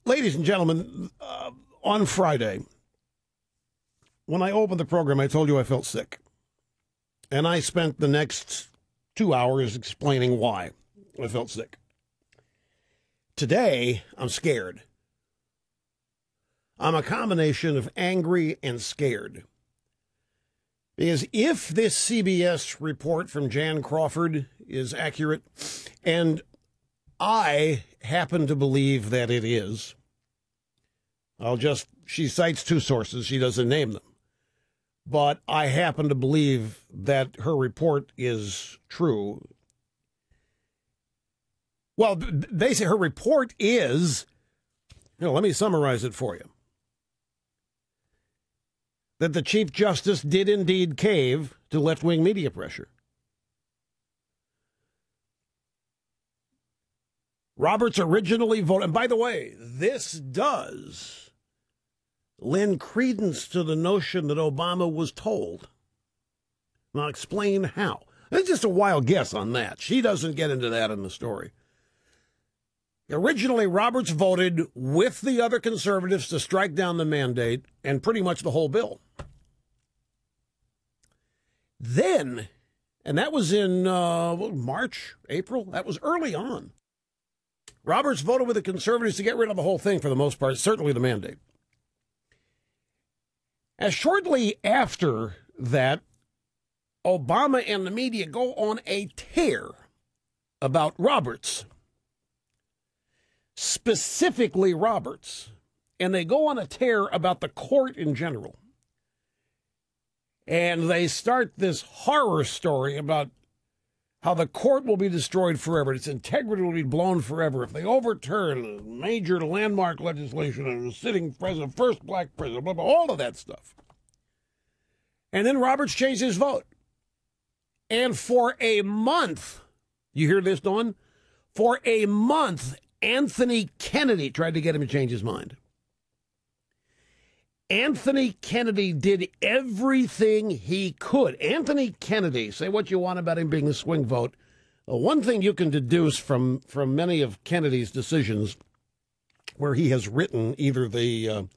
Ladies and gentlemen, on Friday, when I opened the program, I told you I felt sick. And I spent the next 2 hours explaining why I felt sick. Today, I'm scared. I'm a combination of angry and scared. Because if this CBS report from Jan Crawford is accurate, and I happen to believe that it is, she cites two sources, she doesn't name them, but I happen to believe that her report is true. Well, basically, her report is, let me summarize it for you. That the Chief Justice did indeed cave to left-wing media pressure. Roberts originally voted, and by the way, this does lend credence to the notion that Obama was told. And I'll explain how. It's just a wild guess on that. She doesn't get into that in the story. Originally, Roberts voted with the other conservatives to strike down the mandate and pretty much the whole bill. Then, and that was in March, April, that was early on, Roberts voted with the conservatives to get rid of the whole thing for the most part, certainly the mandate. As shortly after that, Obama and the media go on a tear about Roberts. Specifically Roberts, and they go on a tear about the court in general. And they start this horror story about how the court will be destroyed forever. Its integrity will be blown forever if they overturn major landmark legislation and a sitting president, first black president, blah, blah, all of that stuff. And then Roberts changed his vote. And for a month, you hear this, Dawn? For a month, Anthony Kennedy tried to get him to change his mind. Anthony Kennedy did everything he could. Anthony Kennedy, say what you want about him being a swing vote. One thing you can deduce from many of Kennedy's decisions where he has written either the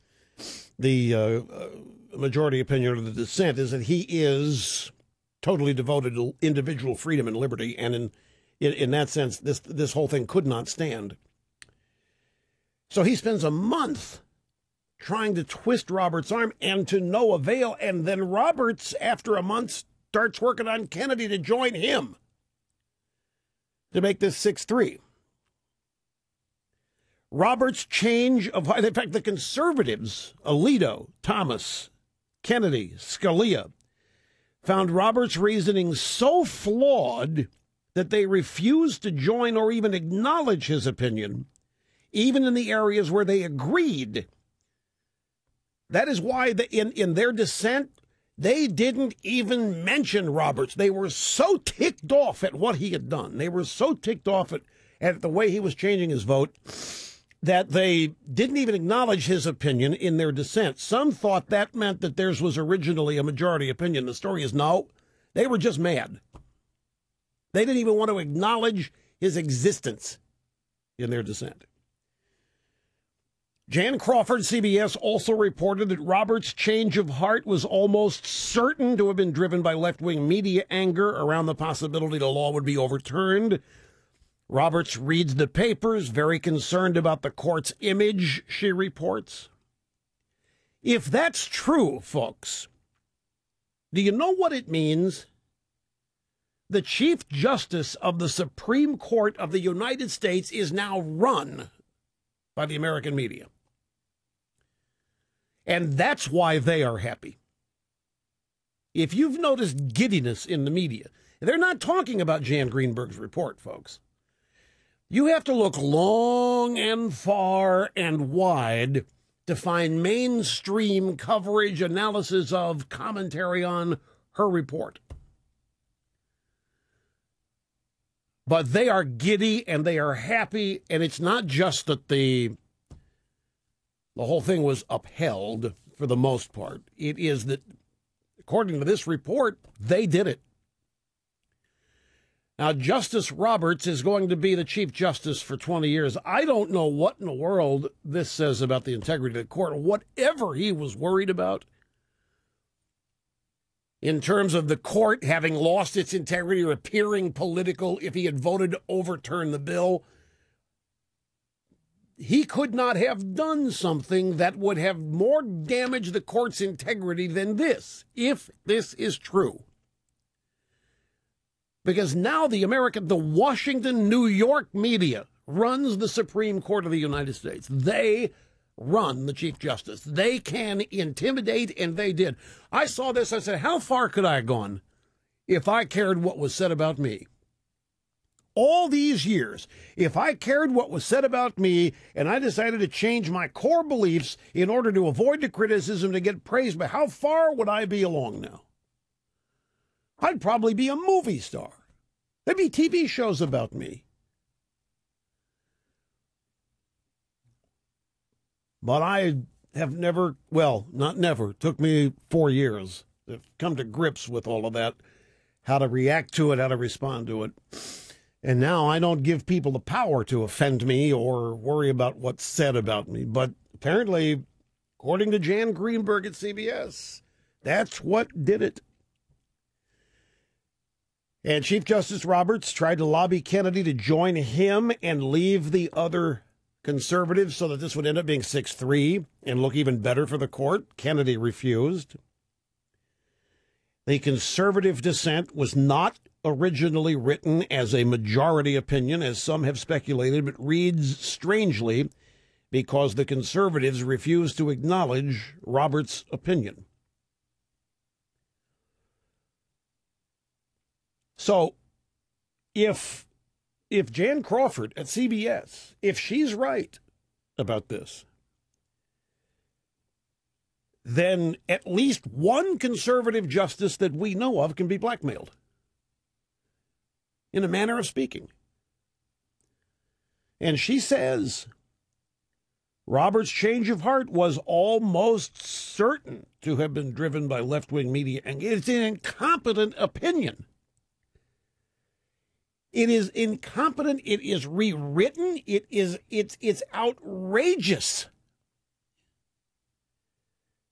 majority opinion or the dissent is that he is totally devoted to individual freedom and liberty. And in that sense, this whole thing could not stand. So he spends a month trying to twist Roberts' arm, and to no avail. And then Roberts, after a month, starts working on Kennedy to join him to make this 6-3. Roberts' change of, in fact, the conservatives, Alito, Thomas, Kennedy, Scalia, found Roberts' reasoning so flawed that they refused to join or even acknowledge his opinion, even in the areas where they agreed. That is why in their dissent, they didn't even mention Roberts. They were so ticked off at what he had done. They were so ticked off at the way he was changing his vote that they didn't even acknowledge his opinion in their dissent. Some thought that meant that theirs was originally a majority opinion. The story is no, they were just mad. They didn't even want to acknowledge his existence in their dissent. Jan Crawford, CBS, also reported that Roberts' change of heart was almost certain to have been driven by left-wing media anger around the possibility the law would be overturned. Roberts reads the papers, very concerned about the court's image, she reports. If that's true, folks, do you know what it means? The Chief Justice of the Supreme Court of the United States is now run by the American media. And that's why they are happy. If you've noticed giddiness in the media, they're not talking about Jan Greenberg's report, folks. You have to look long and far and wide to find mainstream coverage, analysis of, commentary on her report. But they are giddy and they are happy, and it's not just that the whole thing was upheld for the most part. It is that, according to this report, they did it. Now, Justice Roberts is going to be the Chief Justice for 20 years. I don't know what in the world this says about the integrity of the court. Whatever he was worried about in terms of the court having lost its integrity or appearing political if he had voted to overturn the bill, he could not have done something that would have more damaged the court's integrity than this, if this is true. Because now the Washington, New York media runs the Supreme Court of the United States. They run the Chief Justice. They can intimidate, and they did. I saw this, I said, how far could I have gone if I cared what was said about me? All these years, if I cared what was said about me and I decided to change my core beliefs in order to avoid the criticism to get praised, but how far would I be along now? I'd probably be a movie star. There'd be TV shows about me. But I have never, well, not never, it took me 4 years to come to grips with all of that, how to react to it, how to respond to it. And now I don't give people the power to offend me or worry about what's said about me. But apparently, according to Jan Greenberg at CBS, that's what did it. And Chief Justice Roberts tried to lobby Kennedy to join him and leave the other conservatives so that this would end up being 6-3 and look even better for the court. Kennedy refused. The conservative dissent was not originally written as a majority opinion, as some have speculated, but reads strangely because the conservatives refused to acknowledge Roberts' opinion. So if Jan Crawford at CBS, if she's right about this, then at least one conservative justice that we know of can be blackmailed, in a manner of speaking. And she says Roberts' change of heart was almost certain to have been driven by left-wing media, and it's an incompetent opinion. It is incompetent. It is rewritten. It's outrageous.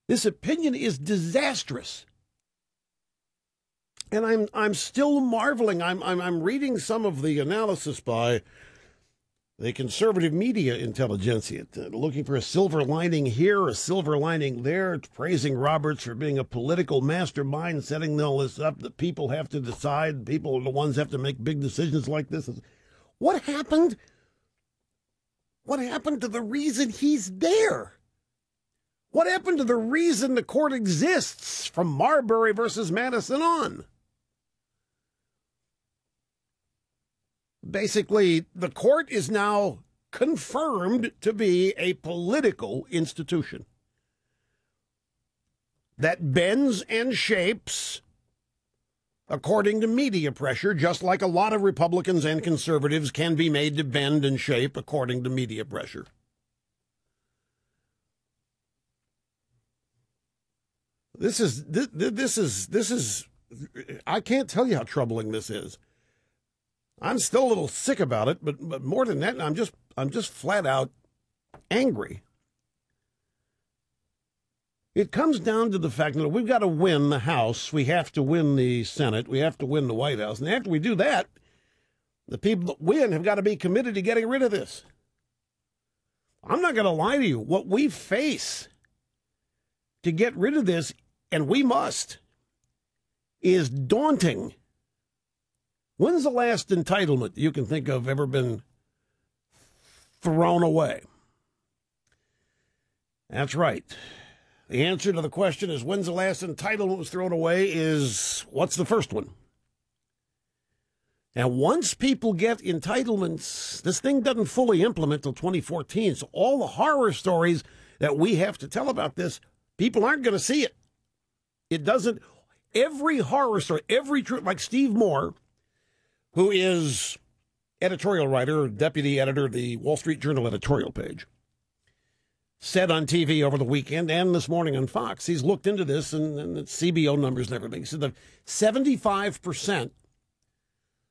This opinion is disastrous. And I'm still marveling. I'm reading some of the analysis by the conservative media intelligentsia, looking for a silver lining here, a silver lining there, praising Roberts for being a political mastermind, setting all this up that people have to decide. People are the ones who have to make big decisions like this. What happened? What happened to the reason he's there? What happened to the reason the court exists from Marbury versus Madison on? Basically, the court is now confirmed to be a political institution that bends and shapes according to media pressure, just like a lot of Republicans and conservatives can be made to bend and shape according to media pressure. This is, I can't tell you how troubling this is. I'm still a little sick about it, but more than that, I'm just flat out angry. It comes down to the fact that we've got to win the House, we have to win the Senate, we have to win the White House, and after we do that, the people that win have got to be committed to getting rid of this. I'm not going to lie to you. What we face to get rid of this, and we must, is daunting. When's the last entitlement you can think of ever been thrown away? That's right. The answer to the question is when's the last entitlement was thrown away is what's the first one? Now, once people get entitlements, this thing doesn't fully implement till 2014. So all the horror stories that we have to tell about this, people aren't going to see it. It doesn't. Every horror story, every truth, like Steve Moore, who is editorial writer, deputy editor of the Wall Street Journal editorial page, said on TV over the weekend and this morning on Fox, he's looked into this and the CBO numbers and everything. He said that 75%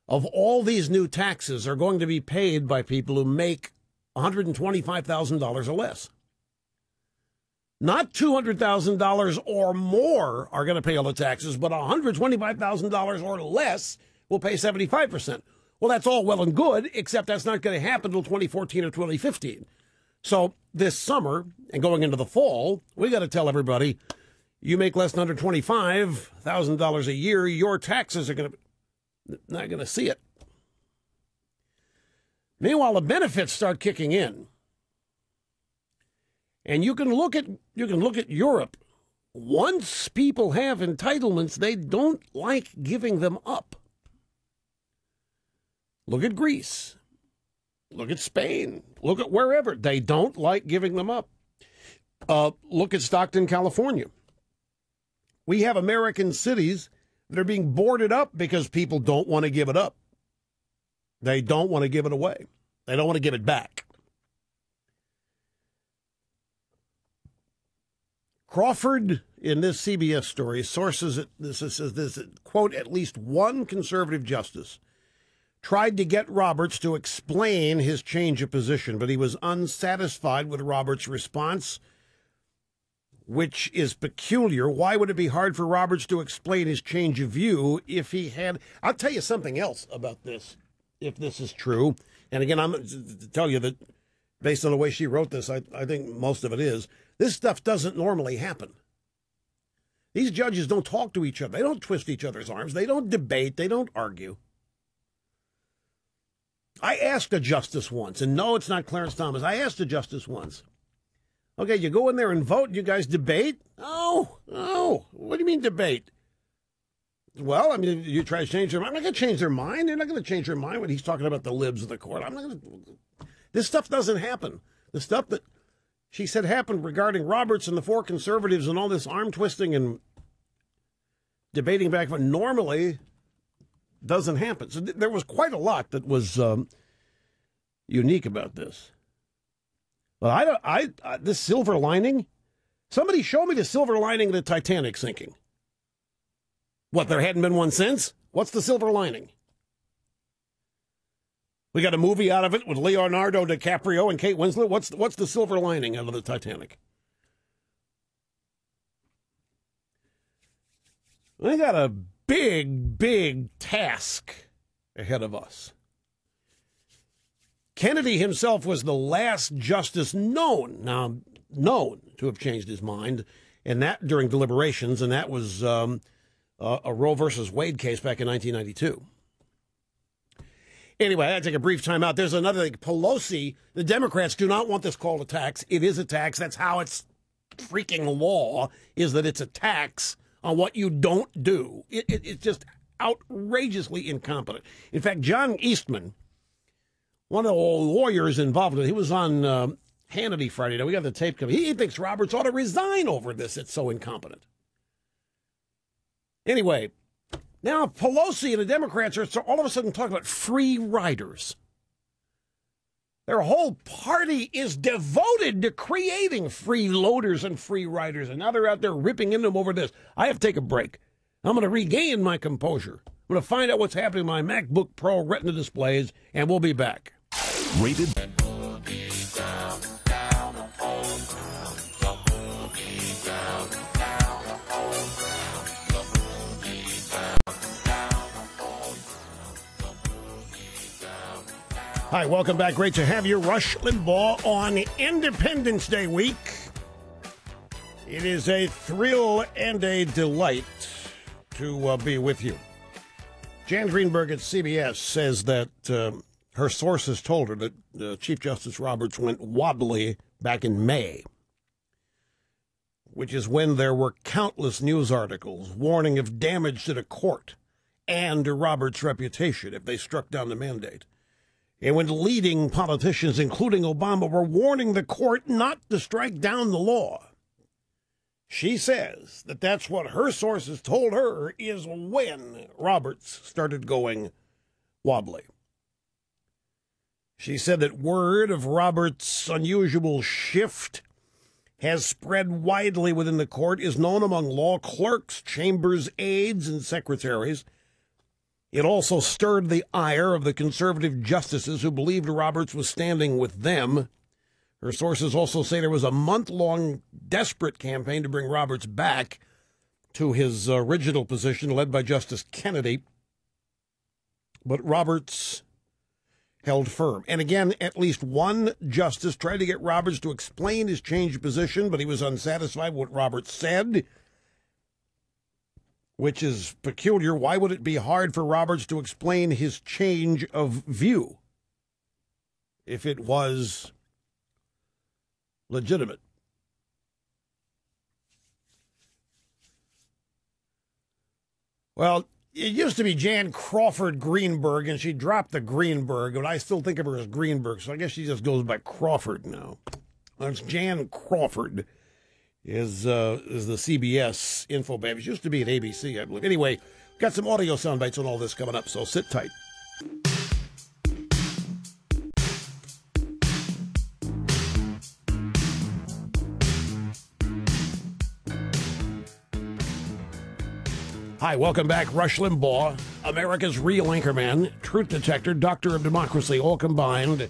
of all these new taxes are going to be paid by people who make $125,000 or less. Not $200,000 or more are going to pay all the taxes, but $125,000 or less will pay 75%. Well, that's all well and good, except that's not going to happen until 2014 or 2015. So this summer and going into the fall, we got to tell everybody, you make less than $125,000 a year, your taxes are not going to see it. Meanwhile, the benefits start kicking in. And you can look at Europe. Once people have entitlements, they don't like giving them up. Look at Greece. Look at Spain. Look at wherever. They don't like giving them up. Look at Stockton, California. We have American cities that are being boarded up because people don't want to give it up. They don't want to give it away. They don't want to give it back. Crawford, in this CBS story, sources this quote, at least one conservative justice tried to get Roberts to explain his change of position, but he was unsatisfied with Roberts' response, which is peculiar. Why would it be hard for Roberts to explain his change of view if he had? I'll tell you something else about this, if this is true. And again, I'm to tell you that based on the way she wrote this, I think most of it is. This stuff doesn't normally happen. These judges don't talk to each other. They don't twist each other's arms. They don't debate. They don't argue. I asked a justice once, and no, it's not Clarence Thomas. I asked a justice once, okay, you go in there and vote, you guys debate? Oh, what do you mean debate? Well, I mean, you try to change their mind. I'm not going to change their mind. They're not going to change their mind when he's talking about the libs of the court. I'm not going to. This stuff doesn't happen. The stuff that she said happened regarding Roberts and the four conservatives and all this arm twisting and debating back, but normally doesn't happen. So there was quite a lot that was unique about this. But this silver lining, somebody show me the silver lining of the Titanic sinking. What, there hadn't been one since? What's the silver lining? We got a movie out of it with Leonardo DiCaprio and Kate Winslet. What's the silver lining out of the Titanic? We got a big task ahead of us. Kennedy himself was the last justice known to have changed his mind, and that during deliberations, and that was a Roe versus Wade case back in 1992. Anyway, I had to take a brief time out. There's another thing. Pelosi, the Democrats do not want this called a tax. It is a tax. That's how it's freaking law, is that it's a tax on what you don't do. It's just outrageously incompetent. In fact, John Eastman, one of the lawyers involved in it, he was on Hannity Friday night. We got the tape coming. He thinks Roberts ought to resign over this. It's so incompetent. Anyway, now Pelosi and the Democrats are all of a sudden talking about free riders. Their whole party is devoted to creating freeloaders and free riders, and now they're out there ripping into them over this. I have to take a break. I'm going to regain my composure. I'm going to find out what's happening to my MacBook Pro Retina displays, and we'll be back. Rated. Hi, welcome back. Great to have you. Rush Limbaugh on Independence Day week. It is a thrill and a delight to be with you. Jan Greenberg at CBS says that her sources told her that Chief Justice Roberts went wobbly back in May, which is when there were countless news articles warning of damage to the court and to Roberts' reputation if they struck down the mandate. And when leading politicians, including Obama, were warning the court not to strike down the law. She says that that's what her sources told her is when Roberts started going wobbly. She said that word of Roberts' unusual shift has spread widely within the court, is known among law clerks, chambers aides, and secretaries. It also stirred the ire of the conservative justices who believed Roberts was standing with them. Her sources also say there was a month-long desperate campaign to bring Roberts back to his original position, led by Justice Kennedy. But Roberts held firm. And again, at least one justice tried to get Roberts to explain his changed position, but he was unsatisfied with what Roberts said, which is peculiar. Why would it be hard for Roberts to explain his change of view if it was legitimate? Well, it used to be Jan Crawford Greenberg, and she dropped the Greenberg, but I still think of her as Greenberg, so I guess she just goes by Crawford now. It's Jan Crawford is the CBS info babe. She used to be at ABC, I believe. Anyway, got some audio sound bites on all this coming up, so sit tight. Hi, welcome back. Rush Limbaugh, America's real anchorman, truth detector, doctor of democracy, all combined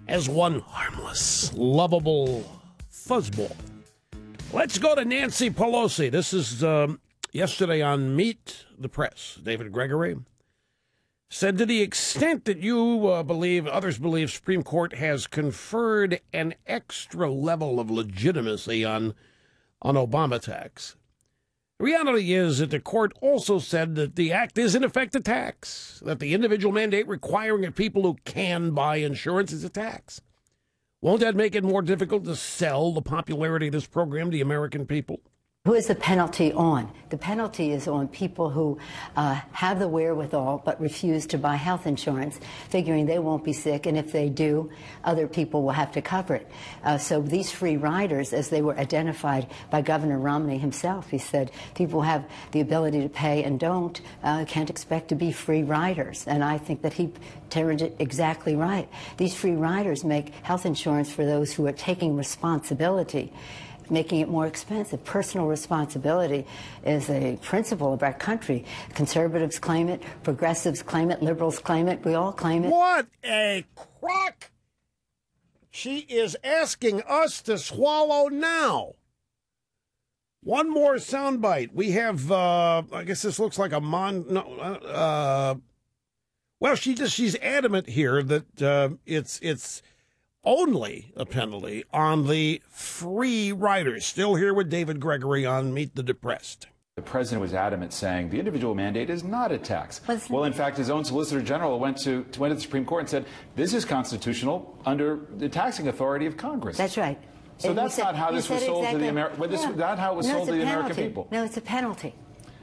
as one harmless, lovable fuzzball. Let's go to Nancy Pelosi. This is yesterday on Meet the Press. David Gregory said, to the extent that you believe, others believe, Supreme Court has conferred an extra level of legitimacy on Obama tax. The reality is that the court also said that the act is in effect a tax, that the individual mandate requiring of people who can buy insurance is a tax. Won't that make it more difficult to sell the popularity of this program to the American people? Who is the penalty on? The penalty is on people who have the wherewithal but refuse to buy health insurance, figuring they won't be sick, and if they do, other people will have to cover it. So these free riders, as they were identified by Governor Romney himself, he said people have the ability to pay and can't expect to be free riders. And I think that he turned it exactly right. These free riders make health insurance for those who are taking responsibility, making it more expensive. Personal responsibility is a principle of our country. Conservatives claim it, progressives claim it, liberals claim it, we all claim it. What a crock! She is asking us to swallow now. One more soundbite. We have, I guess this looks like a well, she's adamant here that it's only a penalty on the free riders. Still here with David Gregory on Meet the Depressed. The president was adamant, saying the individual mandate is not a tax. Well, in fact, his own Solicitor General went to the Supreme Court and said this is constitutional under the taxing authority of Congress. That's right. So that's not how this was sold to the American. This is not how it was sold to the American people. No, it's a penalty.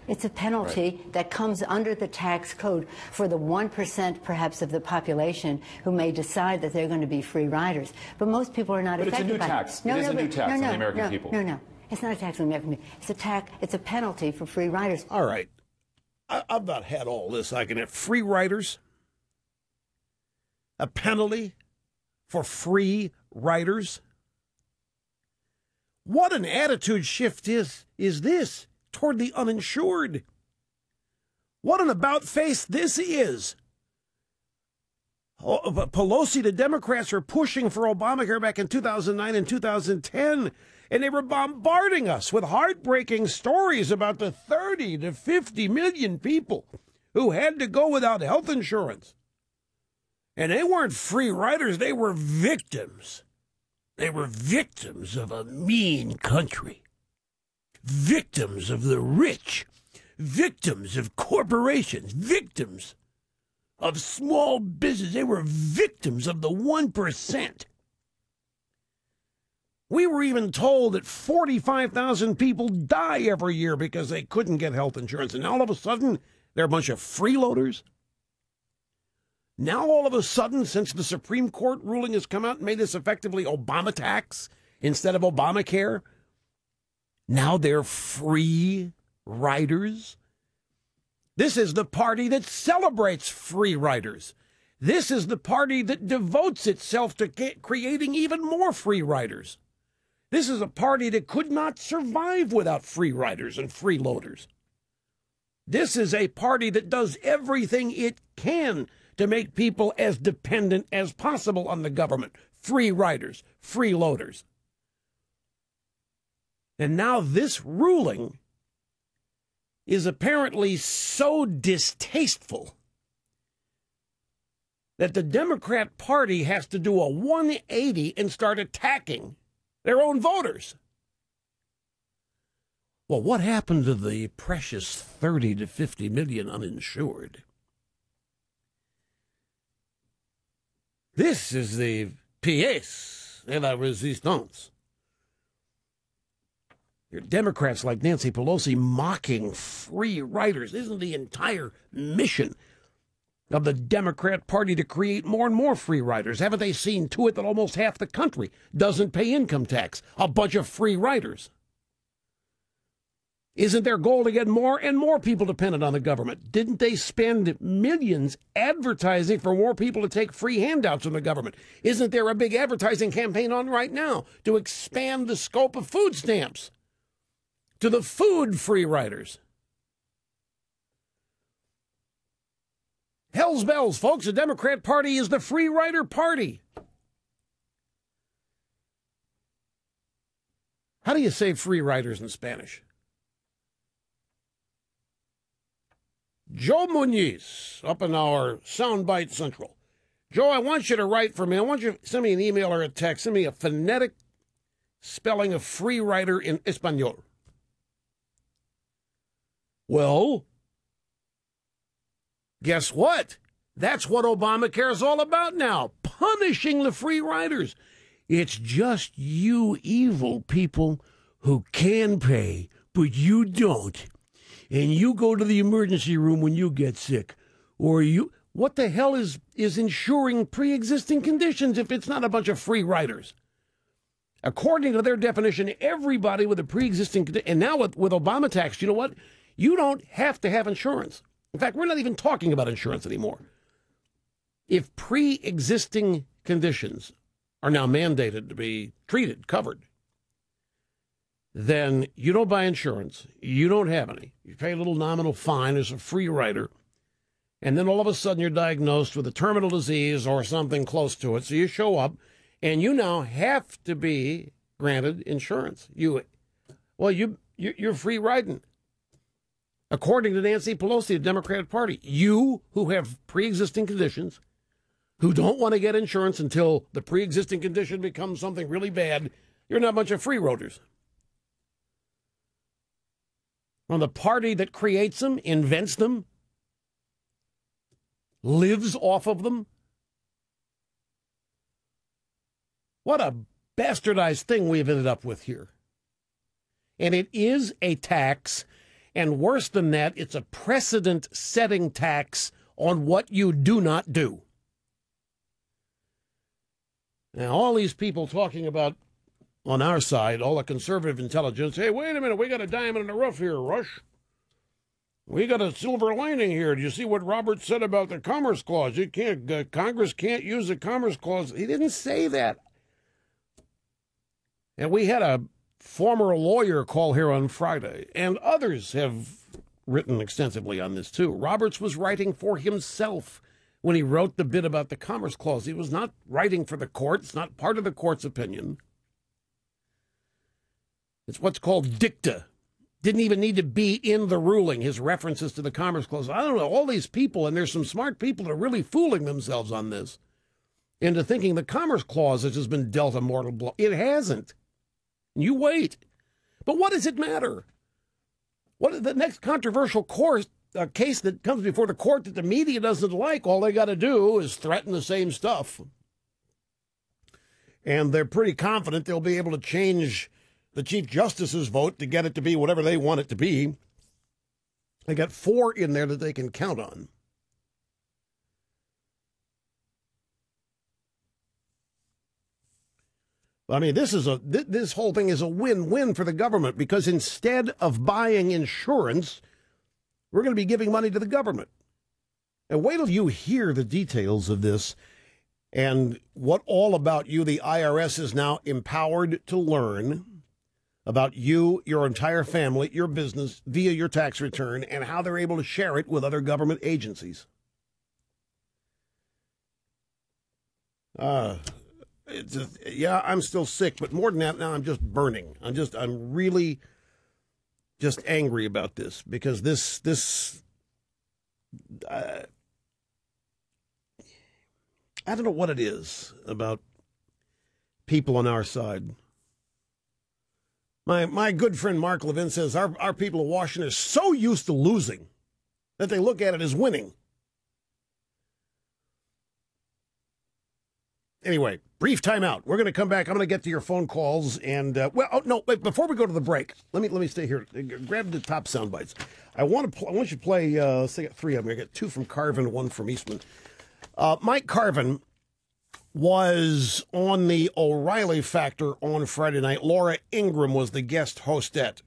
It's a penalty that comes under the tax code for the 1% perhaps of the population who may decide that they're going to be free riders. But most people are not affected by it. It is a new tax on the American people. No. It's not a tax on the American people. It's a penalty for free riders. All right. I've about had all this. I can have free riders. A penalty for free riders. What an attitude shift is this toward the uninsured. What an about-face this is. Pelosi, the Democrats were pushing for Obamacare back in 2009 and 2010, and they were bombarding us with heartbreaking stories about the 30 to 50 million people who had to go without health insurance. And they weren't free riders, they were victims. They were victims of a mean country. Victims of the rich, victims of corporations, victims of small business. They were victims of the 1%. We were even told that 45,000 people die every year because they couldn't get health insurance. And now all of a sudden, they're a bunch of freeloaders. Now all of a sudden, since the Supreme Court ruling has come out and made this effectively Obama tax instead of Obamacare, now they're free riders. This is the party that celebrates free riders. This is the party that devotes itself to creating even more free riders. This is a party that could not survive without free riders and freeloaders. This is a party that does everything it can to make people as dependent as possible on the government. Free riders, freeloaders. And now this ruling is apparently so distasteful that the Democrat Party has to do a 180 and start attacking their own voters. Well, what happened to the precious 30 to 50 million uninsured? This is the pièce de la résistance. Your Democrats like Nancy Pelosi mocking free riders. Isn't the entire mission of the Democrat Party to create more and more free riders? Haven't they seen to it that almost half the country doesn't pay income tax? A bunch of free riders. Isn't their goal to get more and more people dependent on the government? Didn't they spend millions advertising for more people to take free handouts from the government? Isn't there a big advertising campaign on right now to expand the scope of food stamps to the food free riders? Hell's bells, folks. The Democrat Party is the free rider party. How do you say free riders in Spanish? Joe Muniz, up in our Soundbite Central. Joe, I want you to write for me. I want you to send me an email or a text. Send me a phonetic spelling of free rider in Espanol. Well, guess what? That's what Obamacare is all about now, punishing the free riders. It's just you evil people who can pay, but you don't. And you go to the emergency room when you get sick. Or you, what the hell is insuring pre-existing conditions if it's not a bunch of free riders? According to their definition, everybody with a pre-existing condition, and now with Obama tax, you know what? You don't have to have insurance. In fact, we're not even talking about insurance anymore. If pre-existing conditions are now mandated to be treated, covered, then you don't buy insurance. You don't have any. You pay a little nominal fine as a free rider, and then all of a sudden you're diagnosed with a terminal disease or something close to it. So you show up, and you now have to be granted insurance. You're free riding. According to Nancy Pelosi, the Democratic Party, you who have pre-existing conditions, who don't want to get insurance until the pre-existing condition becomes something really bad, you're not a bunch of freeloaders. Well, the party that creates them, invents them, lives off of them. What a bastardized thing we've ended up with here. And it is a tax, and worse than that, it's a precedent-setting tax on what you do not do. Now, all these people talking about, on our side, all the conservative intelligence, hey, wait a minute, we got a diamond in the rough here, Rush. We got a silver lining here. Do you see what Robert said about the Commerce Clause? You can't, Congress can't use the Commerce Clause. He didn't say that. And we had a former lawyer call here on Friday, and others have written extensively on this too. Roberts was writing for himself when he wrote the bit about the Commerce Clause. He was not writing for the court. It's not part of the court's opinion. It's what's called dicta. Didn't even need to be in the ruling, his references to the Commerce Clause. I don't know, all these people, and there's some smart people that are really fooling themselves on this into thinking the Commerce Clause has just been dealt a mortal blow. It hasn't. You wait. But what does it matter? What is the next controversial case that comes before the court that the media doesn't like? All they got to do is threaten the same stuff. And they're pretty confident they'll be able to change the Chief Justice's vote to get it to be whatever they want it to be. They got 4 in there that they can count on. I mean, this whole thing is a win-win for the government, because instead of buying insurance, we're going to be giving money to the government. And wait till you hear the details of this and what all about you the IRS is now empowered to learn about you, your entire family, your business, via your tax return, and how they're able to share it with other government agencies. Yeah, I'm still sick, but more than that, now I'm just burning. I'm really just angry about this, because I don't know what it is about people on our side. My good friend Mark Levin says our people in Washington are so used to losing that they look at it as winning. Anyway, brief timeout. We're going to come back. I'm going to get to your phone calls. And, wait, before we go to the break, let me stay here. Grab the top sound bites. I want you to play, I got three of them. I got two from Carvin, one from Eastman. Mike Carvin was on the O'Reilly Factor on Friday night. Laura Ingraham was the guest hostette.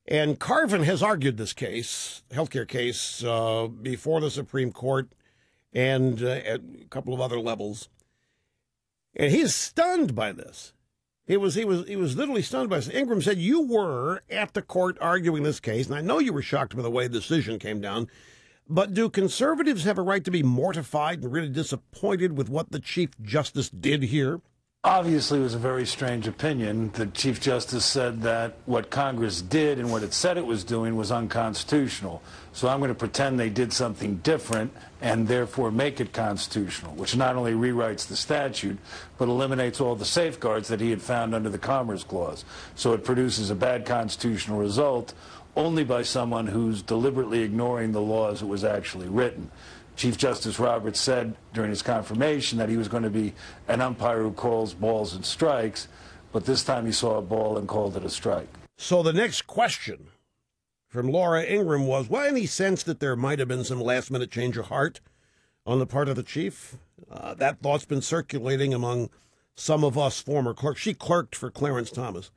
And Carvin has argued this case, healthcare case, before the Supreme Court and at a couple of other levels. And he's stunned by this. He was literally stunned by this. Ingram said, you were at the court arguing this case, and I know you were shocked by the way the decision came down, but do conservatives have a right to be mortified and really disappointed with what the Chief Justice did here? Obviously, it was a very strange opinion. The Chief Justice said that what Congress did and what it said it was doing was unconstitutional. So I'm going to pretend they did something different and therefore make it constitutional, which not only rewrites the statute, but eliminates all the safeguards that he had found under the Commerce Clause. So it produces a bad constitutional result only by someone who's deliberately ignoring the law as it was actually written. Chief Justice Roberts said during his confirmation that he was going to be an umpire who calls balls and strikes, but this time he saw a ball and called it a strike. So the next question from Laura Ingraham was, well, any sense that there might have been some last-minute change of heart on the part of the chief? That thought's been circulating among some of us former clerks. She clerked for Clarence Thomas.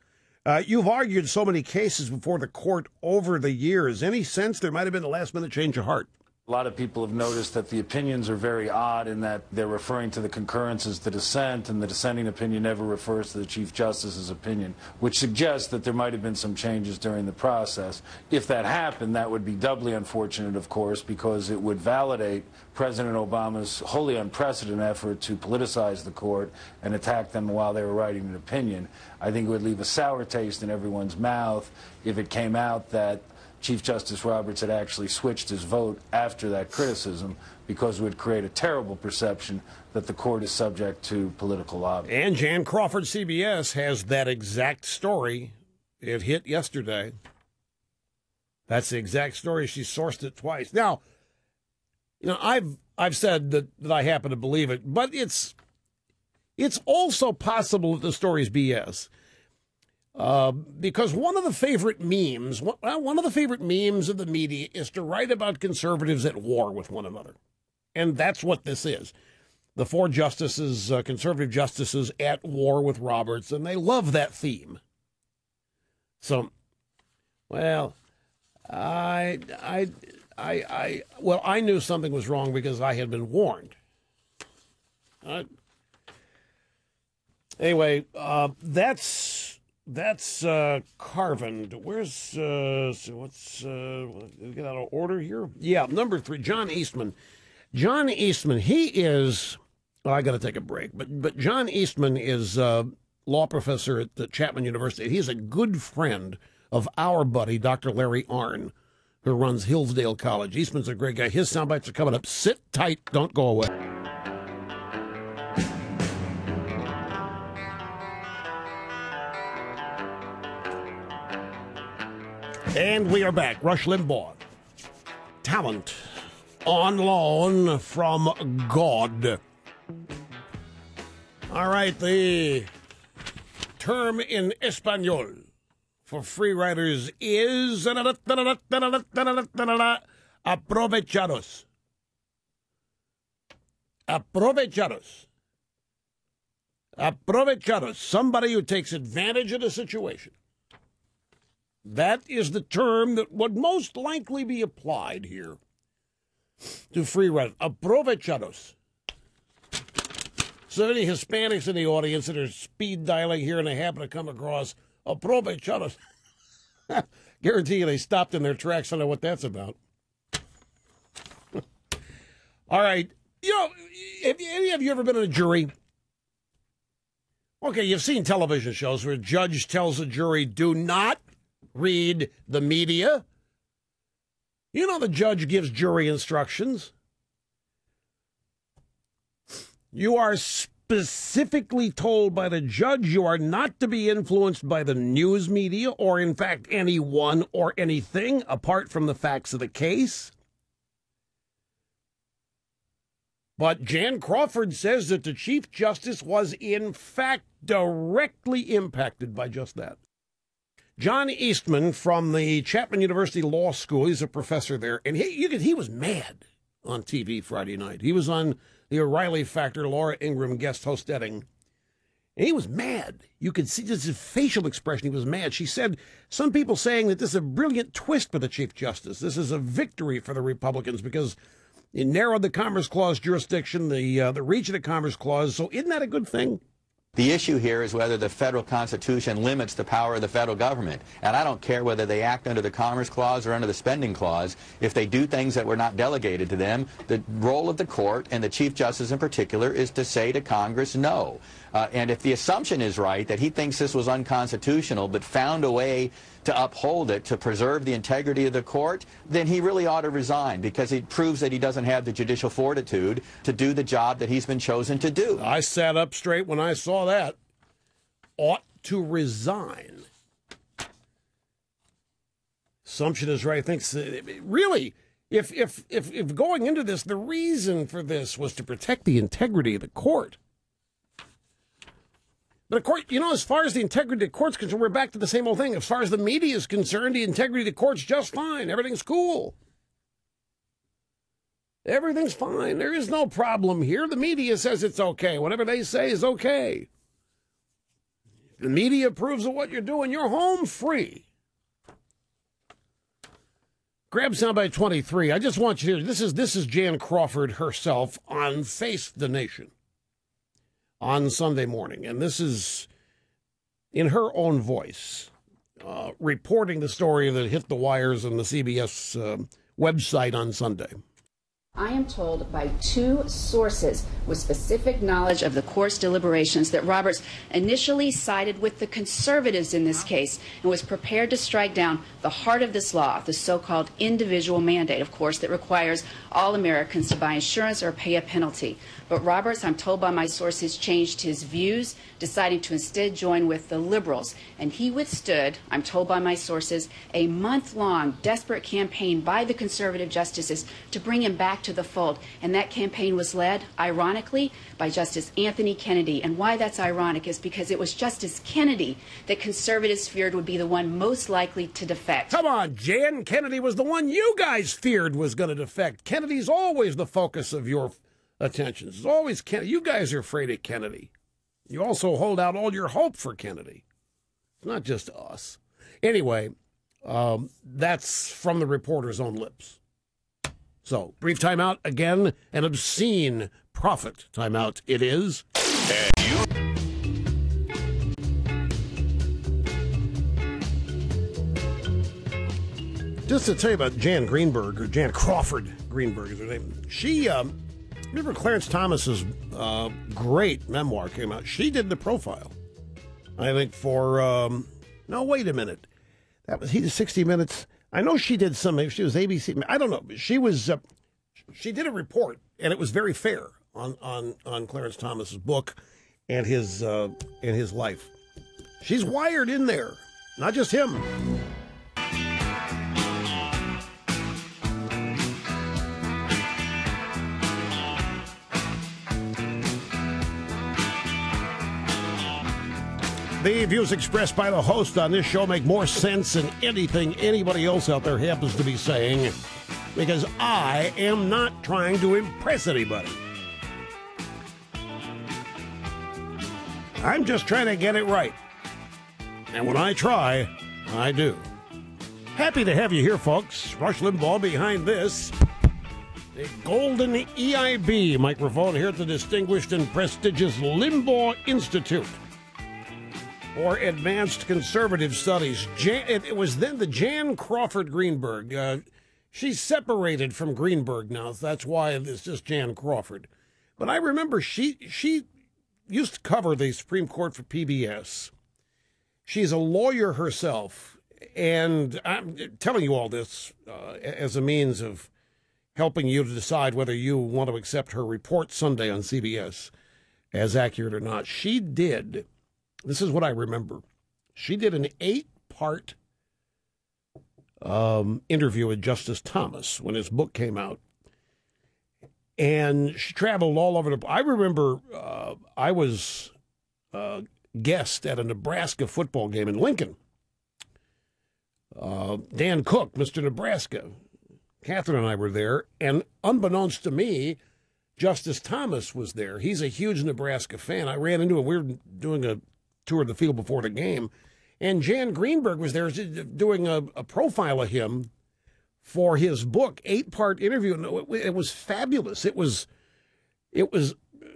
You've argued so many cases before the court over the years. Any sense there might have been a last-minute change of heart? A lot of people have noticed that the opinions are very odd in that they're referring to the concurrence as the dissent, and the dissenting opinion never refers to the Chief Justice's opinion, which suggests that there might have been some changes during the process. If that happened, that would be doubly unfortunate, of course, because it would validate President Obama's wholly unprecedented effort to politicize the court and attack them while they were writing an opinion. I think it would leave a sour taste in everyone's mouth if it came out that Chief Justice Roberts had actually switched his vote after that criticism, because it would create a terrible perception that the court is subject to political lobbying. And Jan Crawford, CBS, has that exact story. It hit yesterday. That's the exact story. She sourced it twice. Now, I've said that I happen to believe it, but it's also possible that the story's BS. Because one of the favorite memes of the media is to write about conservatives at war with one another. And that's what this is. The four justices, conservative justices at war with Roberts, and they love that theme. So, well, I knew something was wrong because I had been warned. Anyway, that's Carvin. Where's what's get out of order here? Yeah, number 3, John Eastman. John Eastman, he is. Well, I got to take a break, but John Eastman is a law professor at the Chapman University. He's a good friend of our buddy, Dr. Larry Arnn, who runs Hillsdale College. Eastman's a great guy. His soundbites are coming up. Sit tight. Don't go away. And we are back. Rush Limbaugh. Talent on loan from God. All right, the term in Espanol for free riders is aprovechados. Aprovechados. Aprovechados. Somebody who takes advantage of the situation. That is the term that would most likely be applied here to free riders. Aprovechados. So any Hispanics in the audience that are speed dialing here and they happen to come across aprovechados, guarantee you they stopped in their tracks. I don't know what that's about. All right. You know, have any of you ever been in a jury? Okay, you've seen television shows where a judge tells a jury, do not read the media. You know the judge gives jury instructions. You are specifically told by the judge you are not to be influenced by the news media or, in fact, anyone or anything apart from the facts of the case. But Jan Crawford says that the Chief Justice was, in fact, directly impacted by just that. John Eastman from the Chapman University Law School, he's a professor there, and he was mad on TV Friday night. He was on the O'Reilly Factor, Laura Ingraham guest hosting, and he was mad. You could see just his facial expression. He was mad. She said, some people saying that this is a brilliant twist for the Chief Justice. This is a victory for the Republicans because it narrowed the Commerce Clause jurisdiction, the reach of the Commerce Clause. So isn't that a good thing? The issue here is whether the federal Constitution limits the power of the federal government. And I don't care whether they act under the Commerce Clause or under the Spending Clause. If they do things that were not delegated to them, the role of the court, and the Chief Justice in particular, is to say to Congress, no. And if the assumption is right that he thinks this was unconstitutional but found a way to uphold it, to preserve the integrity of the court, then he really ought to resign, because it proves that he doesn't have the judicial fortitude to do the job that he's been chosen to do. I sat up straight when I saw that. Ought to resign. Assumption is right. Thinks really, if going into this, the reason for this was to protect the integrity of the court. But of course, you know, as far as the integrity of the court's concerned, we're back to the same old thing. As far as the media is concerned, the integrity of the court's just fine. Everything's cool. Everything's fine. There is no problem here. The media says it's okay. Whatever they say is okay. If the media approves of what you're doing, you're home free. Grab soundbite 23. I just want you to hear, this is Jan Crawford herself on Face the Nation on Sunday morning, and this is in her own voice, reporting the story that hit the wires on the CBS website on Sunday. I am told by two sources with specific knowledge of the court's deliberations that Roberts initially sided with the conservatives in this case and was prepared to strike down the heart of this law, the so-called individual mandate, of course, that requires all Americans to buy insurance or pay a penalty. But Roberts, I'm told by my sources, changed his views, deciding to instead join with the liberals. And he withstood, I'm told by my sources, a month-long desperate campaign by the conservative justices to bring him back to the fold. And that campaign was led, ironically, by Justice Anthony Kennedy. And why that's ironic is because it was Justice Kennedy that conservatives feared would be the one most likely to defect. Come on, Jan. Kennedy was the one you guys feared was going to defect. Kennedy's always the focus of your attention. It's always Kennedy. You guys are afraid of Kennedy. You also hold out all your hope for Kennedy. It's not just us. Anyway, that's from the reporter's own lips. So, brief timeout again, an obscene profit timeout it is. Just to tell you about Jan Greenberg, or Jan Crawford Greenberg is her name. She, remember Clarence Thomas's great memoir came out. She did the profile, I think, for, no, wait a minute. He did 60 Minutes. I know she did something. She was ABC. I don't know. She was. She did a report, and it was very fair on Clarence Thomas's book and his life. She's wired in there, not just him. The views expressed by the host on this show make more sense than anything anybody else out there happens to be saying, because I am not trying to impress anybody. I'm just trying to get it right. And when I try, I do. Happy to have you here, folks. Rush Limbaugh behind this. A golden EIB microphone here at the distinguished and prestigious Limbaugh Institute for Advanced Conservative Studies. It was then the Jan Crawford Greenberg. She's separated from Greenberg now, so that's why it's just Jan Crawford. But I remember she used to cover the Supreme Court for PBS. She's a lawyer herself, and I'm telling you all this as a means of helping you to decide whether you want to accept her report Sunday on CBS as accurate or not. She did, this is what I remember, she did an 8-part interview with Justice Thomas when his book came out. And she traveled all over I remember I was a guest at a Nebraska football game in Lincoln. Dan Cook, Mr. Nebraska, Catherine and I were there, and unbeknownst to me, Justice Thomas was there. He's a huge Nebraska fan. I ran into him. We were doing a tour of the field before the game, and Jan Greenberg was there doing a profile of him for his book, 8-part interview. It was fabulous. It was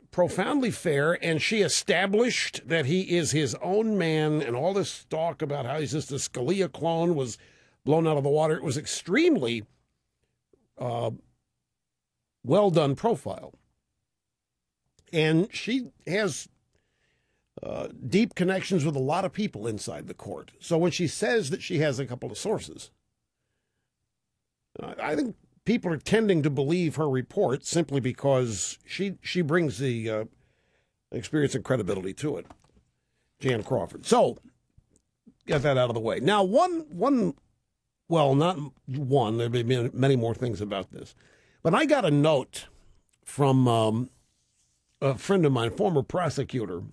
profoundly fair, and she established that he is his own man, and all this talk about how he's just a Scalia clone was blown out of the water. It was extremely well-done profile. And she has deep connections with a lot of people inside the court. So when she says that she has a couple of sources, I think people are tending to believe her report simply because she brings the experience and credibility to it, Jan Crawford. So get that out of the way. Now, well, not one, there may be many more things about this, but I got a note from a friend of mine, former prosecutor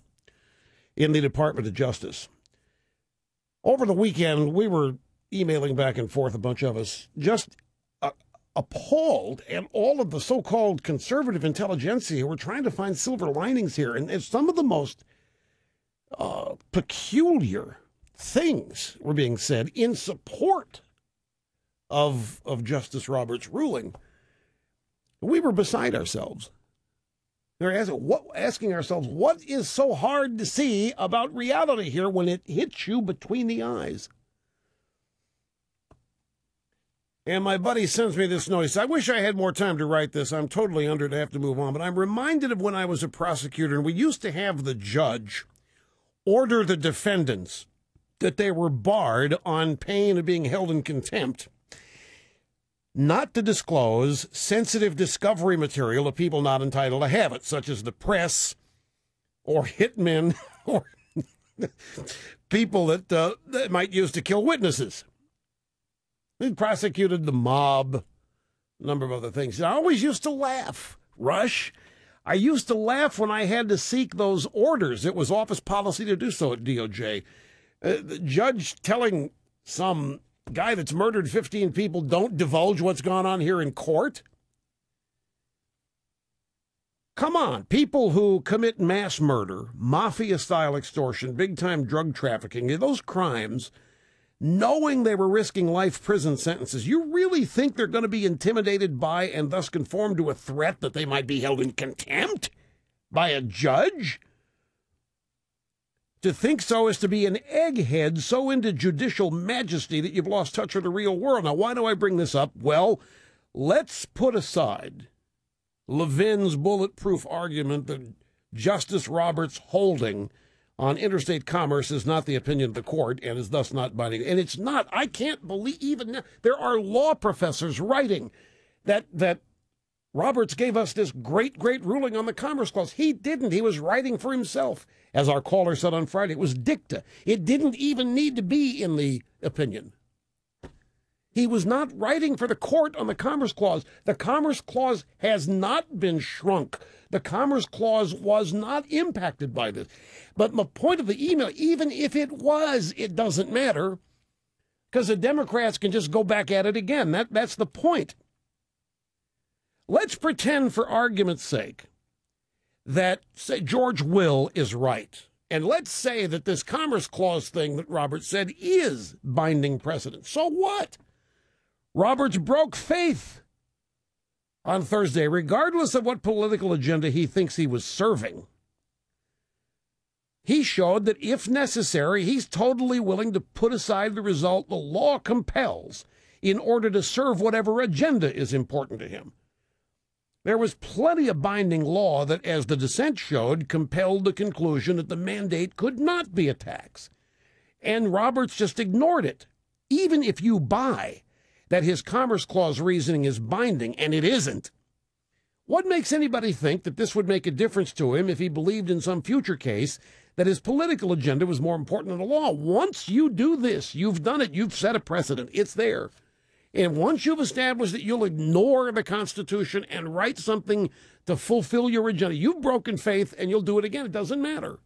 in the Department of Justice. Over the weekend, we were emailing back and forth, a bunch of us, just appalled at all of the so-called conservative intelligentsia who were trying to find silver linings here. And some of the most peculiar things were being said in support of Justice Roberts' ruling. We were beside ourselves. We were asking ourselves, what is so hard to see about reality here when it hits you between the eyes? And my buddy sends me this note. He says, I wish I had more time to write this. I'm totally under to have to move on. But I'm reminded of when I was a prosecutor, and we used to have the judge order the defendants that they were barred on pain of being held in contempt not to disclose sensitive discovery material of people not entitled to have it, such as the press or hitmen or people that might use to kill witnesses. They prosecuted the mob, a number of other things. I always used to laugh. Rush, I used to laugh when I had to seek those orders. It was office policy to do so at DOJ. The judge telling some guy that's murdered 15 people, don't divulge what's gone on here in court. Come on, people who commit mass murder, mafia-style extortion, big-time drug trafficking, those crimes, knowing they were risking life prison sentences, you really think they're going to be intimidated by and thus conform to a threat that they might be held in contempt by a judge? To think so is to be an egghead so into judicial majesty that you've lost touch with the real world. Now, why do I bring this up? Well, let's put aside Levin's bulletproof argument that Justice Roberts' holding on interstate commerce is not the opinion of the court and is thus not binding. And it's not. I can't believe even now. There are law professors writing that Roberts gave us this great ruling on the Commerce Clause. He didn't. He was writing for himself. As our caller said on Friday, it was dicta. It didn't even need to be in the opinion. He was not writing for the court on the Commerce Clause. The Commerce Clause has not been shrunk. The Commerce Clause was not impacted by this. But my point of the email, even if it was, it doesn't matter, because the Democrats can just go back at it again. That's the point. Let's pretend, for argument's sake, that, say, George Will is right. And let's say that this Commerce Clause thing that Roberts said is binding precedent. So what? Roberts broke faith on Thursday, regardless of what political agenda he thinks he was serving, he showed that if necessary, he's totally willing to put aside the result the law compels in order to serve whatever agenda is important to him. There was plenty of binding law that, as the dissent showed, compelled the conclusion that the mandate could not be a tax. And Roberts just ignored it. Even if you buy that his Commerce Clause reasoning is binding, and it isn't, what makes anybody think that this would make a difference to him if he believed in some future case that his political agenda was more important than the law? Once you do this, you've done it, you've set a precedent, it's there. And once you've established that you'll ignore the Constitution and write something to fulfill your agenda, you've broken faith and you'll do it again. It doesn't matter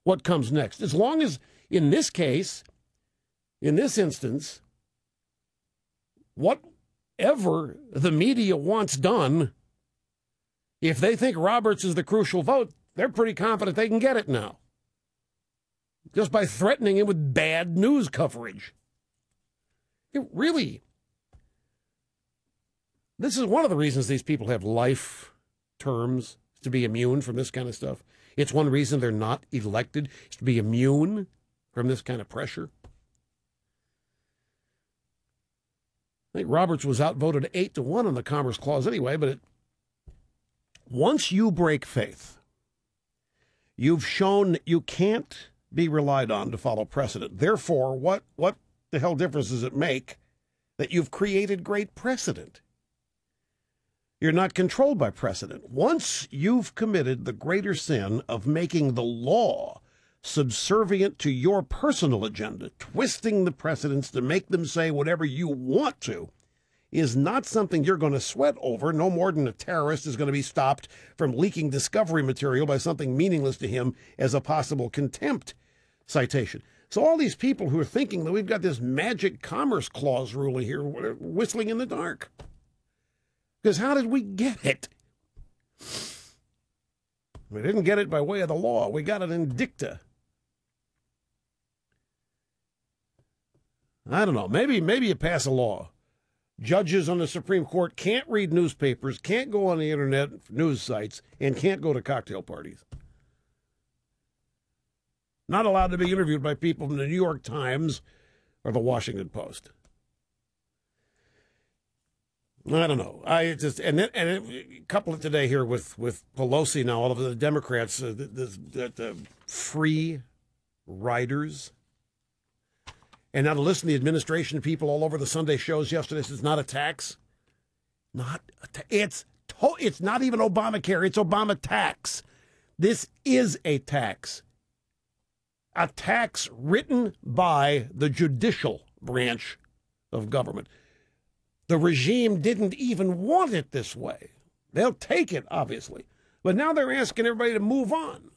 what comes next. As long as, in this case, in this instance, whatever the media wants done, if they think Roberts is the crucial vote, they're pretty confident they can get it now, just by threatening him with bad news coverage. It really... This is one of the reasons these people have life terms, to be immune from this kind of stuff. It's one reason they're not elected, is to be immune from this kind of pressure. I think Roberts was outvoted 8-1 on the Commerce Clause anyway, but once you break faith, you've shown that you can't be relied on to follow precedent. Therefore, what the hell difference does it make that you've created great precedent? You're not controlled by precedent. Once you've committed the greater sin of making the law subservient to your personal agenda, twisting the precedents to make them say whatever you want to, is not something you're going to sweat over, no more than a terrorist is going to be stopped from leaking discovery material by something meaningless to him as a possible contempt citation. So all these people who are thinking that we've got this magic Commerce Clause ruling here, whistling in the dark. Because how did we get it? We didn't get it by way of the law. We got it in dicta. I don't know. Maybe you pass a law. Judges on the Supreme Court can't read newspapers, can't go on the internet, news sites, and can't go to cocktail parties. Not allowed to be interviewed by people from the New York Times or the Washington Post. I don't know. Couple it today here with Pelosi now, all of the Democrats, the free riders. And now to listen to the administration people all over the Sunday shows yesterday, it's not a tax. It's not even Obamacare. It's Obama tax. This is a tax. A tax written by the judicial branch of government. The regime didn't even want it this way. They'll take it, obviously. But now they're asking everybody to move on.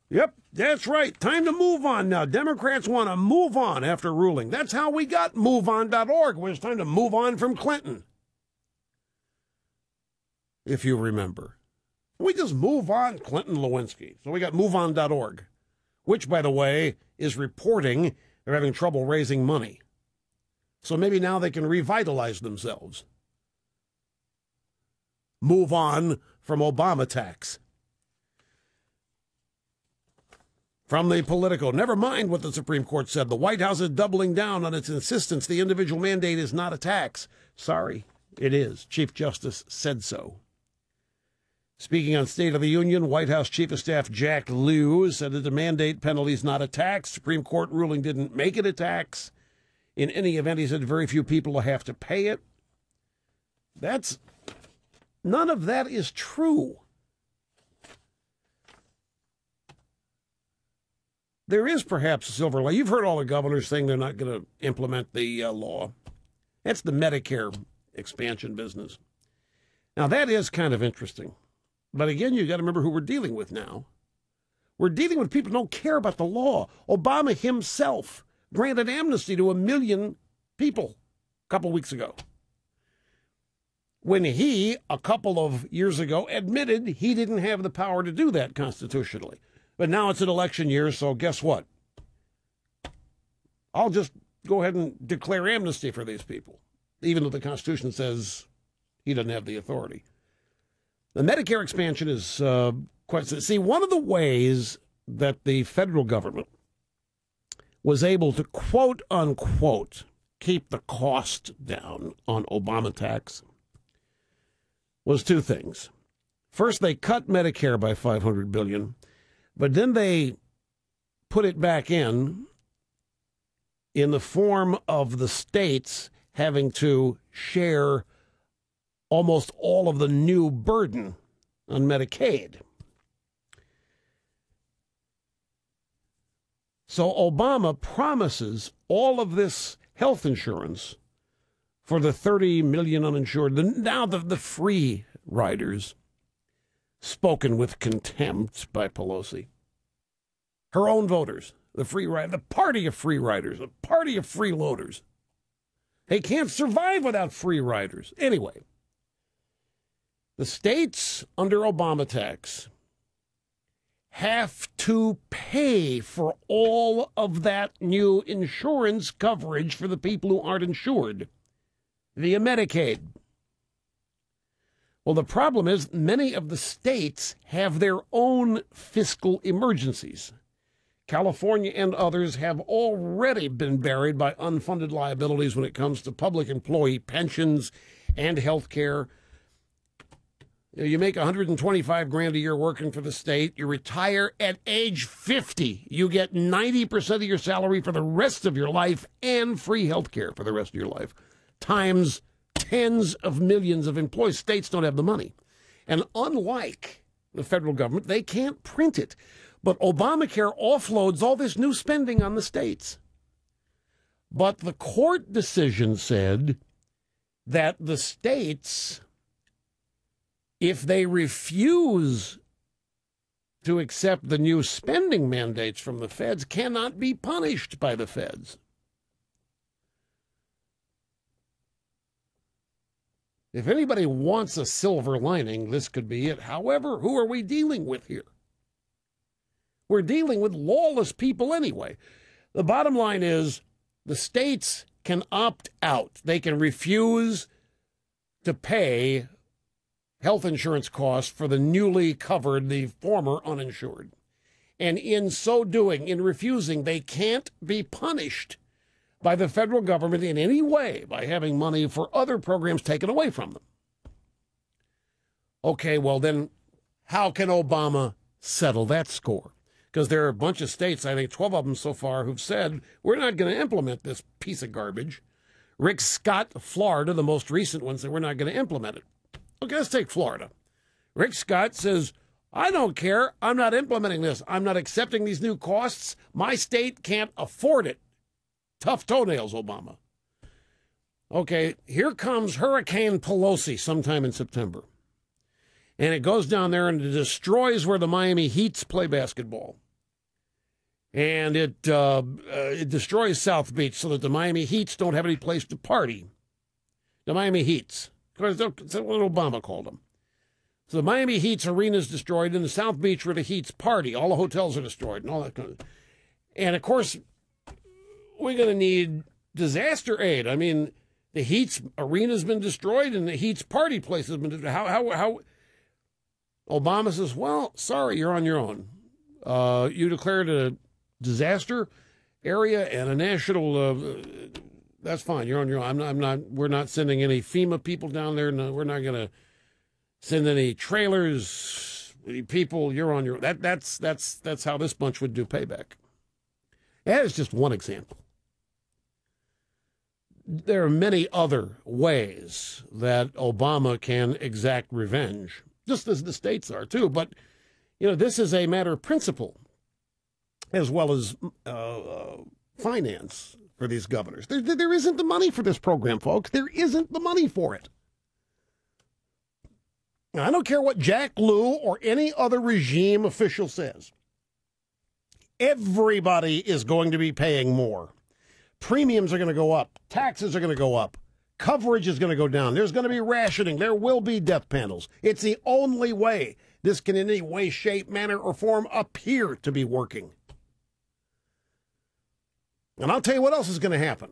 Yep, that's right. Time to move on now. Democrats want to move on after ruling. That's how we got MoveOn.org. It was time to move on from Clinton. If you remember. We just move on Clinton Lewinsky. So we got MoveOn.org, which, by the way, is reporting they're having trouble raising money. So maybe now they can revitalize themselves. Move on from Obama tax. From the Politico, never mind what the Supreme Court said. The White House is doubling down on its insistence the individual mandate is not a tax. Sorry, it is. Chief Justice said so. Speaking on State of the Union, White House Chief of Staff Jack Lew said that the mandate penalty is not a tax. Supreme Court ruling didn't make it a tax. In any event, he said very few people will have to pay it. None of that is true. There is perhaps a silver lining. You've heard all the governors saying they're not going to implement the law. That's the Medicare expansion business. Now, that is kind of interesting. But again, you've got to remember who we're dealing with now. We're dealing with people who don't care about the law. Obama himself granted amnesty to 1 million people a couple weeks ago, when he, a couple of years ago, admitted he didn't have the power to do that constitutionally. But now it's an election year, so guess what? I'll just go ahead and declare amnesty for these people, even though the Constitution says He doesn't have the authority. The Medicare expansion is quite... See, one of the ways that the federal government was able to, quote unquote, keep the cost down on Obama tax was two things. First, they cut Medicare by $500 billion, but then they put it back in the form of the states having to share almost all of the new burden on Medicaid. So Obama promises all of this health insurance for the 30 million uninsured, now the free riders, spoken with contempt by Pelosi. Her own voters, the party of free riders, a party of freeloaders. They can't survive without free riders. Anyway, the states under Obama tax have to pay for all of that new insurance coverage for the people who aren't insured via Medicaid. Well, the problem is many of the states have their own fiscal emergencies. California and others have already been buried by unfunded liabilities when it comes to public employee pensions and health care. You make $125,000 a year working for the state. You retire at age 50. You get 90% of your salary for the rest of your life and free health care for the rest of your life, times tens of millions of employees. States don't have the money. And unlike the federal government, they can't print it. But Obamacare offloads all this new spending on the states. But the court decision said that the states, if they refuse to accept the new spending mandates from the feds, cannot be punished by the feds. If anybody wants a silver lining, this could be it. However, who are we dealing with here? We're dealing with lawless people anyway. The bottom line is the states can opt out. They can refuse to pay health insurance costs for the newly covered, the former uninsured. And in so doing, in refusing, they can't be punished by the federal government in any way by having money for other programs taken away from them. Okay, well then, how can Obama settle that score? Because there are a bunch of states, I think 12 of them so far, who've said, we're not going to implement this piece of garbage. Rick Scott, Florida, the most recent one, said we're not going to implement it. Okay, let's take Florida. Rick Scott says, I don't care. I'm not implementing this. I'm not accepting these new costs. My state can't afford it. Tough toenails, Obama. Okay, here comes Hurricane Pelosi sometime in September. And it goes down there and it destroys where the Miami Heats play basketball. And it destroys South Beach so that the Miami Heats don't have any place to party. The Miami Heats. That's what Obama called them. So the Miami Heat's arena is destroyed, and the South Beach where the Heat's party. All the hotels are destroyed and all that kind of. And, of course, we're going to need disaster aid. I mean, the Heat's arena's been destroyed, and the Heat's party place has been destroyed. How? Obama says, well, sorry, you're on your own. You declared a disaster area and a national, that's fine, you're on your own. We're not sending any FEMA people down there. No, we're not going to send any trailers, people, you're on your own. That's how this bunch would do payback. That is just one example. There are many other ways that Obama can exact revenge, just as the states are, too. But, this is a matter of principle as well as finance for these governors. There isn't the money for this program, folks. There isn't the money for it. Now, I don't care what Jack Lew or any other regime official says. Everybody is going to be paying more. Premiums are going to go up. Taxes are going to go up. Coverage is going to go down. There's going to be rationing. There will be death panels. It's the only way this can in any way, shape, manner, or form appear to be working. And I'll tell you what else is going to happen.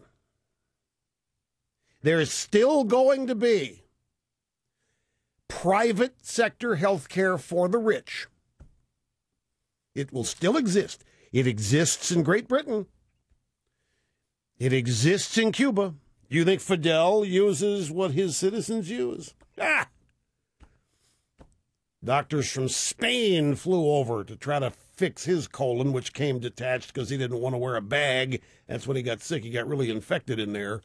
There is still going to be private sector health care for the rich. It will still exist. It exists in Great Britain. It exists in Cuba. You think Fidel uses what his citizens use? Ah! Doctors from Spain flew over to try to fix his colon, which came detached because he didn't want to wear a bag. That's when he got sick. He got really infected in there.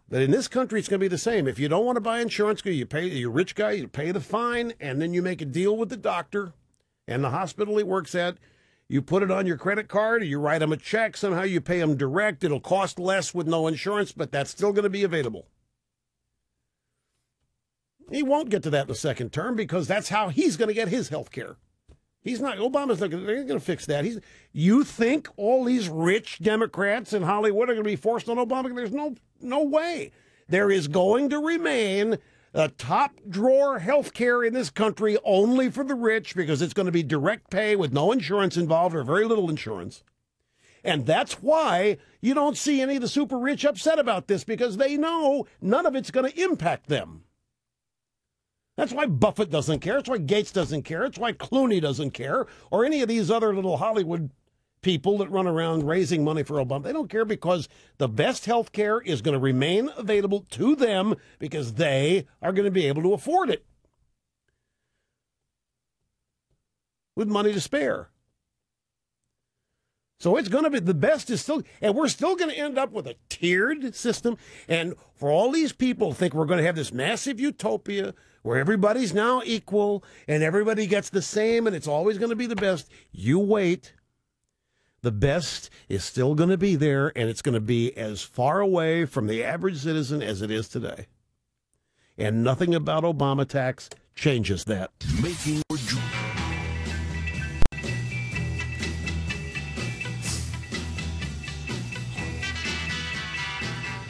But in this country, it's going to be the same. If you don't want to buy insurance, you're a rich guy, you pay the fine, and then you make a deal with the doctor and the hospital he works at. You put it on your credit card, or you write him a check. Somehow you pay him direct. It'll cost less with no insurance, but that's still going to be available. He won't get to that in the second term because that's how he's going to get his health care. Obama's not going to fix that. You think all these rich Democrats in Hollywood are going to be forced on Obama? There's no way. There is going to remain a top drawer health care in this country only for the rich because it's going to be direct pay with no insurance involved or very little insurance. And that's why you don't see any of the super rich upset about this, because they know none of it's going to impact them. That's why Buffett doesn't care. That's why Gates doesn't care. It's why Clooney doesn't care, or any of these other little Hollywood people that run around raising money for Obama. They don't care because the best health care is going to remain available to them because they are going to be able to afford it with money to spare. So it's going to be, the best is still, and we're still going to end up with a tiered system. And for all these people think we're going to have this massive utopia where everybody's now equal and everybody gets the same and it's always going to be the best, you wait. The best is still going to be there, and it's going to be as far away from the average citizen as it is today. And nothing about Obama tax changes that. Making your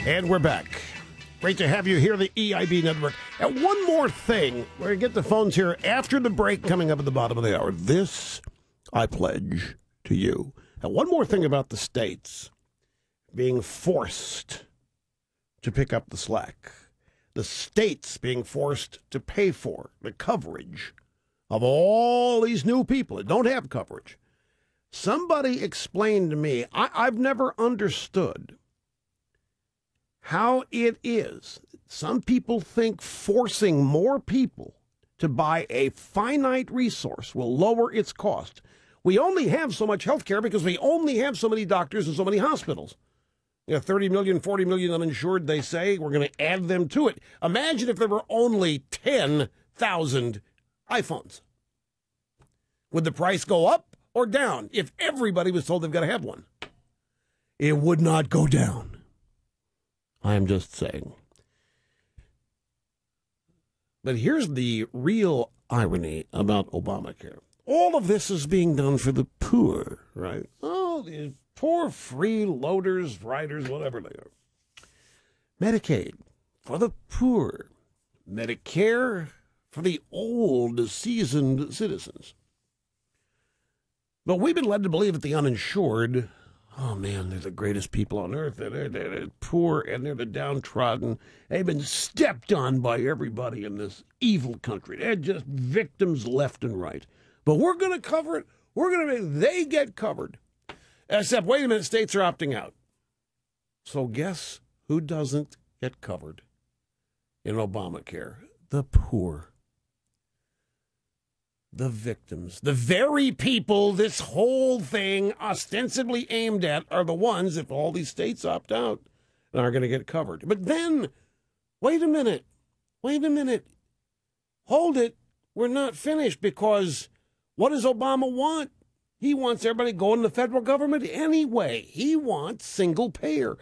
And we're back. Great to have you here, the EIB Network. And one more thing. We're going to get the phones here after the break coming up at the bottom of the hour. This I pledge to you. And one more thing about the states being forced to pick up the slack. The states being forced to pay for the coverage of all these new people that don't have coverage. Somebody explained to me, I've never understood how it is. Some people think forcing more people to buy a finite resource will lower its cost. We only have so much health care because we only have so many doctors and so many hospitals. 30 million, 40 million uninsured, they say. We're going to add them to it. Imagine if there were only 10,000 iPhones. Would the price go up or down if everybody was told they've got to have one? It would not go down. I'm just saying. But here's the real irony about Obamacare. All of this is being done for the poor, right? Oh, these poor freeloaders, riders, whatever they are. Medicaid for the poor. Medicare for the old, seasoned citizens. But we've been led to believe that the uninsured, oh man, they're the greatest people on earth. They're poor and they're the downtrodden. They've been stepped on by everybody in this evil country. They're just victims left and right. But we're going to cover it. We're going to make they get covered. Except, wait a minute, states are opting out. So guess who doesn't get covered in Obamacare? The poor. The victims. The very people this whole thing ostensibly aimed at are the ones, if all these states opt out, that are going to get covered. But then, wait a minute. Hold it. We're not finished, because what does Obama want? He wants everybody going to the federal government anyway. He wants single payer.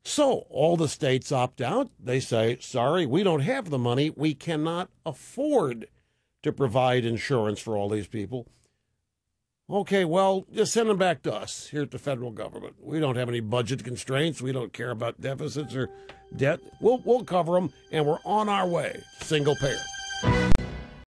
So all the states opt out. They say, sorry, we don't have the money. We cannot afford to provide insurance for all these people. Okay, well, just send them back to us here at the federal government. We don't have any budget constraints. We don't care about deficits or debt. We'll cover them, and we're on our way. Single payer.